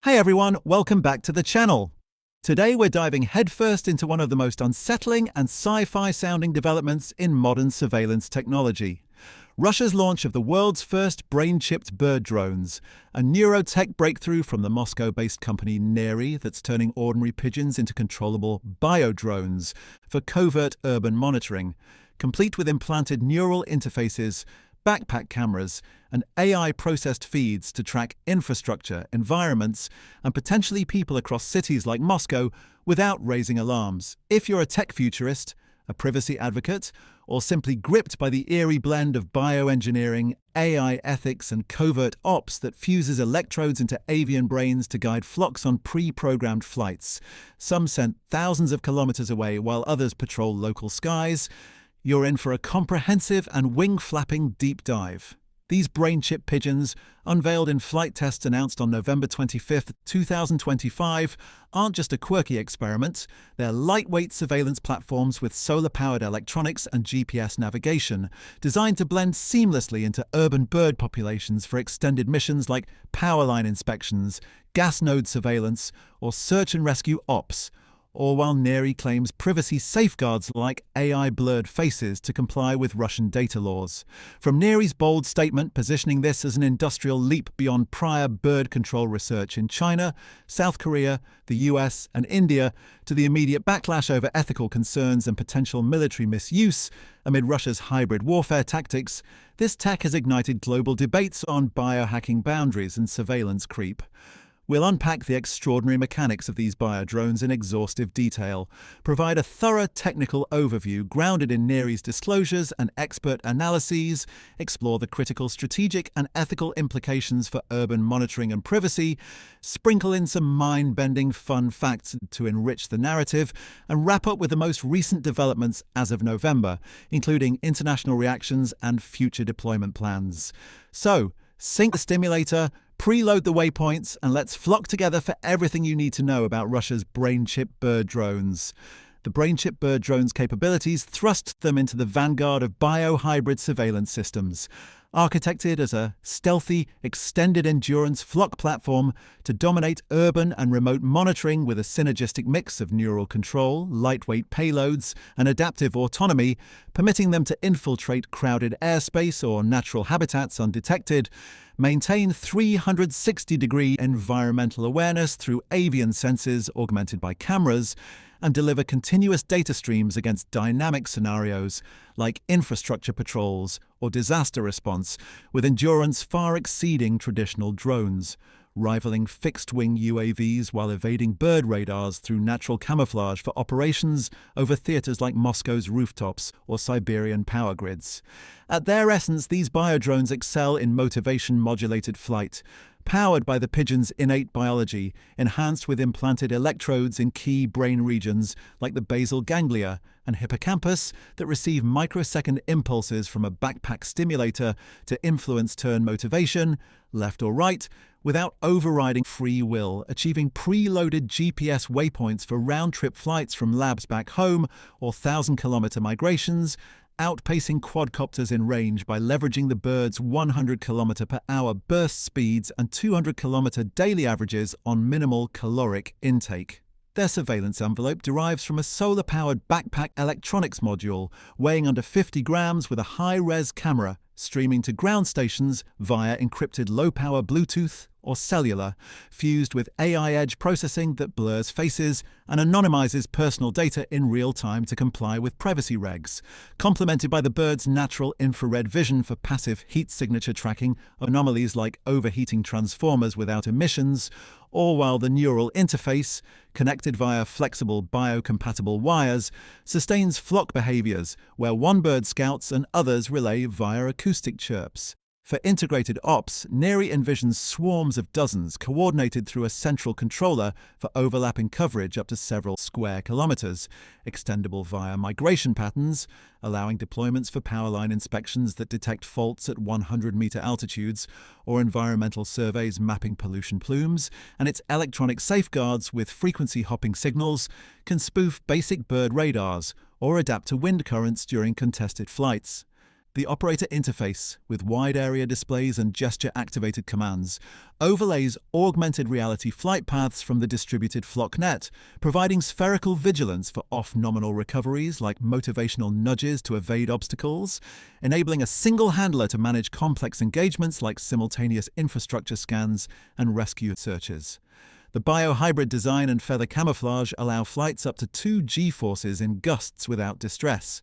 Hey everyone, welcome back to the channel. Today we're diving headfirst into one of the most unsettling and sci-fi sounding developments in modern surveillance technology. Russia's launch of the world's first brain-chipped bird drones, a neurotech breakthrough from the Moscow-based company Neiry that's turning ordinary pigeons into controllable biodrones for covert urban monitoring, complete with implanted neural interfaces, backpack cameras, and AI-processed feeds to track infrastructure, environments, and potentially people across cities like Moscow without raising alarms. If you're a tech futurist, a privacy advocate, or simply gripped by the eerie blend of bioengineering, AI ethics, and covert ops that fuses electrodes into avian brains to guide flocks on pre-programmed flights, some sent thousands of kilometers away while others patrol local skies, you're in for a comprehensive and wing-flapping deep dive. These brain-chip pigeons, unveiled in flight tests announced on November 25, 2025, aren't just a quirky experiment. They're lightweight surveillance platforms with solar-powered electronics and GPS navigation, designed to blend seamlessly into urban bird populations for extended missions like power line inspections, gas node surveillance, or search and rescue ops, or while Neiry claims privacy safeguards like AI blurred faces to comply with Russian data laws. From Neiry's bold statement positioning this as an industrial leap beyond prior bird control research in China, South Korea, the US, and India, to the immediate backlash over ethical concerns and potential military misuse amid Russia's hybrid warfare tactics, this tech has ignited global debates on biohacking boundaries and surveillance creep. We'll unpack the extraordinary mechanics of these biodrones in exhaustive detail, provide a thorough technical overview grounded in Neiry's disclosures and expert analyses, explore the critical strategic and ethical implications for urban monitoring and privacy, sprinkle in some mind-bending fun facts to enrich the narrative, and wrap up with the most recent developments as of November, including international reactions and future deployment plans. So, sync the stimulator, preload the waypoints, and let's flock together for everything you need to know about Russia's brain-chip bird drones. The brain-chip bird drones' capabilities thrust them into the vanguard of bio-hybrid surveillance systems, architected as a stealthy, extended-endurance flock platform to dominate urban and remote monitoring with a synergistic mix of neural control, lightweight payloads, and adaptive autonomy, permitting them to infiltrate crowded airspace or natural habitats undetected, maintain 360-degree environmental awareness through avian sensors augmented by cameras, and deliver continuous data streams against dynamic scenarios like infrastructure patrols or disaster response, with endurance far exceeding traditional drones, rivaling fixed-wing UAVs while evading bird radars through natural camouflage for operations over theaters like Moscow's rooftops or Siberian power grids. At their essence, these biodrones excel in motivation-modulated flight, powered by the pigeon's innate biology, enhanced with implanted electrodes in key brain regions like the basal ganglia and hippocampus that receive microsecond impulses from a backpack stimulator to influence turn motivation, left or right, without overriding free will, achieving preloaded GPS waypoints for round-trip flights from labs back home or 1,000-kilometer migrations, outpacing quadcopters in range by leveraging the bird's 100-kilometer-per-hour burst speeds and 200-kilometer daily averages on minimal caloric intake. Their surveillance envelope derives from a solar-powered backpack electronics module weighing under 50 grams with a high-res camera streaming to ground stations via encrypted low-power Bluetooth or cellular, fused with AI edge processing that blurs faces and anonymizes personal data in real time to comply with privacy regs, complemented by the bird's natural infrared vision for passive heat signature tracking of anomalies like overheating transformers without emissions, all while the neural interface, connected via flexible biocompatible wires, sustains flock behaviors where one bird scouts and others relay via acoustic chirps. For integrated ops, Neiry envisions swarms of dozens coordinated through a central controller for overlapping coverage up to several square kilometers, extendable via migration patterns, allowing deployments for power line inspections that detect faults at 100-meter altitudes, or environmental surveys mapping pollution plumes, and its electronic safeguards with frequency hopping signals can spoof basic bird radars or adapt to wind currents during contested flights. The operator interface, with wide-area displays and gesture-activated commands, overlays augmented reality flight paths from the distributed flocknet, providing spherical vigilance for off-nominal recoveries like motivational nudges to evade obstacles, enabling a single handler to manage complex engagements like simultaneous infrastructure scans and rescue searches. The biohybrid design and feather camouflage allow flights up to 2 G-forces in gusts without distress.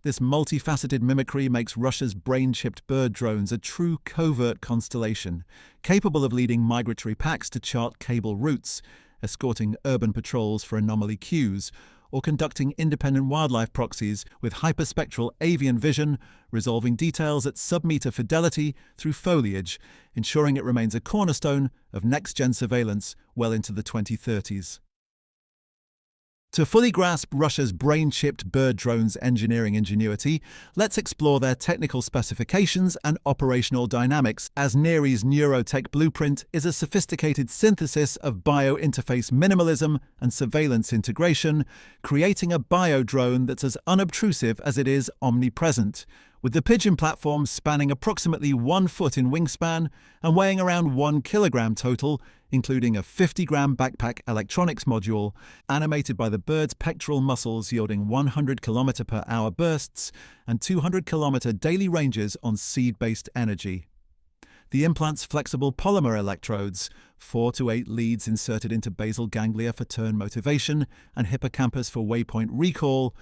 This multifaceted mimicry makes Russia's brain-chipped bird drones a true covert constellation, capable of leading migratory packs to chart cable routes, escorting urban patrols for anomaly cues, or conducting independent wildlife proxies with hyperspectral avian vision, resolving details at sub-meter fidelity through foliage, ensuring it remains a cornerstone of next-gen surveillance well into the 2030s. To fully grasp Russia's brain-chipped bird drones' engineering ingenuity, let's explore their technical specifications and operational dynamics, as Neiry's neurotech blueprint is a sophisticated synthesis of bio-interface minimalism and surveillance integration, creating a biodrone that's as unobtrusive as it is omnipresent. With the Pigeon platform spanning approximately 1 foot in wingspan and weighing around 1 kilogram total, including a 50-gram backpack electronics module, animated by the bird's pectoral muscles yielding 100 km/h bursts and 200 km daily ranges on seed-based energy. The implant's flexible polymer electrodes, 4 to 8 leads inserted into basal ganglia for turn motivation and hippocampus for waypoint recall,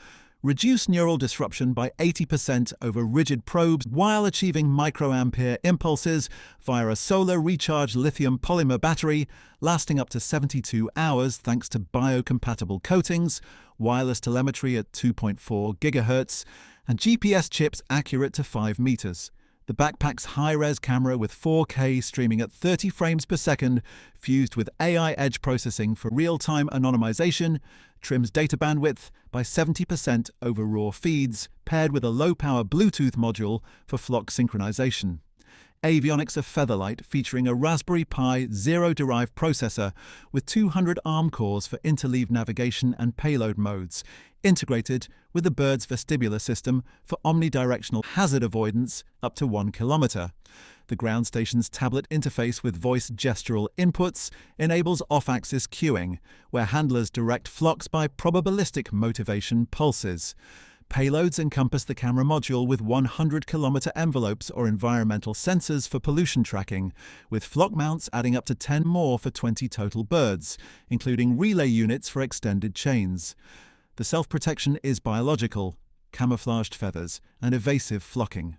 reduce neural disruption by 80% over rigid probes while achieving microampere impulses via a solar recharged lithium polymer battery lasting up to 72 hours thanks to biocompatible coatings, wireless telemetry at 2.4 GHz, and GPS chips accurate to 5 meters. The backpack's high-res camera with 4K streaming at 30 frames per second, fused with AI edge processing for real-time anonymization, trims data bandwidth by 70% over raw feeds, paired with a low-power Bluetooth module for flock synchronization. Avionics of Featherlight, featuring a Raspberry Pi Zero-derived processor with 200 ARM cores for interleave navigation and payload modes, integrated with the bird's vestibular system for omnidirectional hazard avoidance up to 1 kilometer. The ground station's tablet interface with voice gestural inputs enables off-axis cueing, where handlers direct flocks by probabilistic motivation pulses. Payloads encompass the camera module with 100-kilometer envelopes or environmental sensors for pollution tracking, with flock mounts adding up to 10 more for 20 total birds, including relay units for extended chains. The self-protection is biological, camouflaged feathers, and evasive flocking.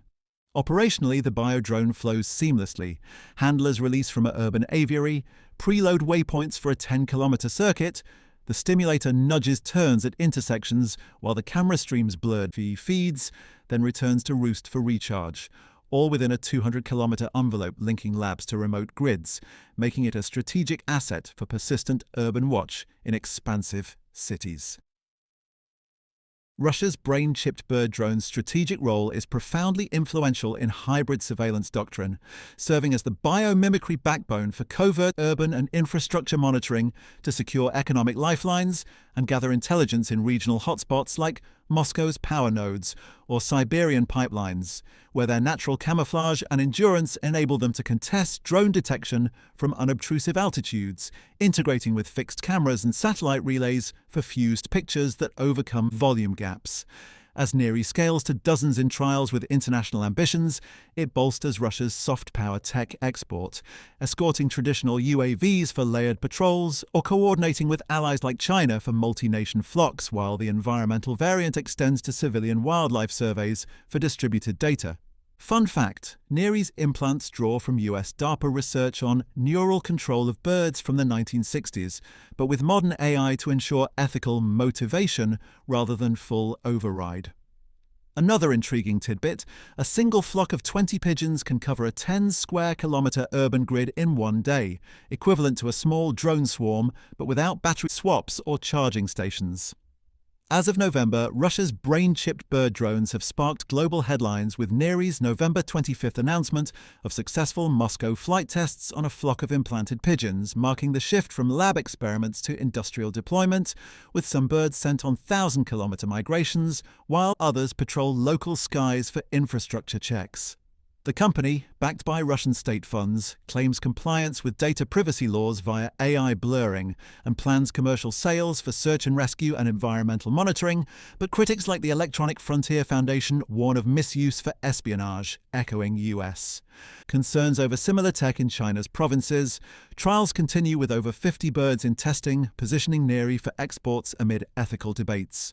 Operationally, the biodrone flows seamlessly. Handlers release from an urban aviary, preload waypoints for a 10-kilometer circuit. The stimulator nudges turns at intersections while the camera streams blurred feeds, then returns to roost for recharge, all within a 200-kilometer envelope linking labs to remote grids, making it a strategic asset for persistent urban watch in expansive cities. Russia's brain-chipped bird drone's strategic role is profoundly influential in hybrid surveillance doctrine, serving as the biomimicry backbone for covert urban and infrastructure monitoring to secure economic lifelines and gather intelligence in regional hotspots like Moscow's power nodes or Siberian pipelines, where their natural camouflage and endurance enable them to contest drone detection from unobtrusive altitudes, integrating with fixed cameras and satellite relays for fused pictures that overcome volume gaps. As Neiry scales to dozens in trials with international ambitions, it bolsters Russia's soft power tech export, escorting traditional UAVs for layered patrols or coordinating with allies like China for multi-nation flocks, while the environmental variant extends to civilian wildlife surveys for distributed data. Fun fact, Neiry's implants draw from US DARPA research on neural control of birds from the 1960s, but with modern AI to ensure ethical motivation rather than full override. Another intriguing tidbit, a single flock of 20 pigeons can cover a 10-square-kilometer urban grid in one day, equivalent to a small drone swarm, but without battery swaps or charging stations. As of November, Russia's brain-chipped bird drones have sparked global headlines with Neiry's November 25th announcement of successful Moscow flight tests on a flock of implanted pigeons, marking the shift from lab experiments to industrial deployment, with some birds sent on 1,000-kilometer migrations, while others patrol local skies for infrastructure checks. The company, backed by Russian state funds, claims compliance with data privacy laws via AI blurring and plans commercial sales for search and rescue and environmental monitoring, but critics like the Electronic Frontier Foundation warn of misuse for espionage, echoing US. Concerns over similar tech in China's provinces. Trials continue with over 50 birds in testing, positioning Neiry for exports amid ethical debates.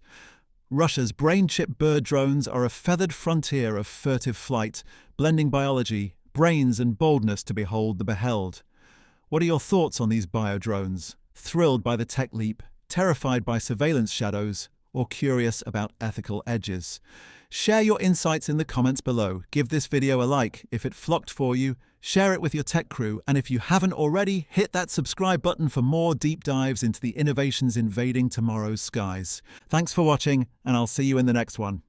Russia's brain-chip bird drones are a feathered frontier of furtive flight, blending biology, brains and boldness to behold the beheld. What are your thoughts on these biodrones? Thrilled by the tech leap, terrified by surveillance shadows, or curious about ethical edges? Share your insights in the comments below. Give this video a like if it flocked for you, share it with your tech crew, and if you haven't already, hit that subscribe button for more deep dives into the innovations invading tomorrow's skies. Thanks for watching, and I'll see you in the next one.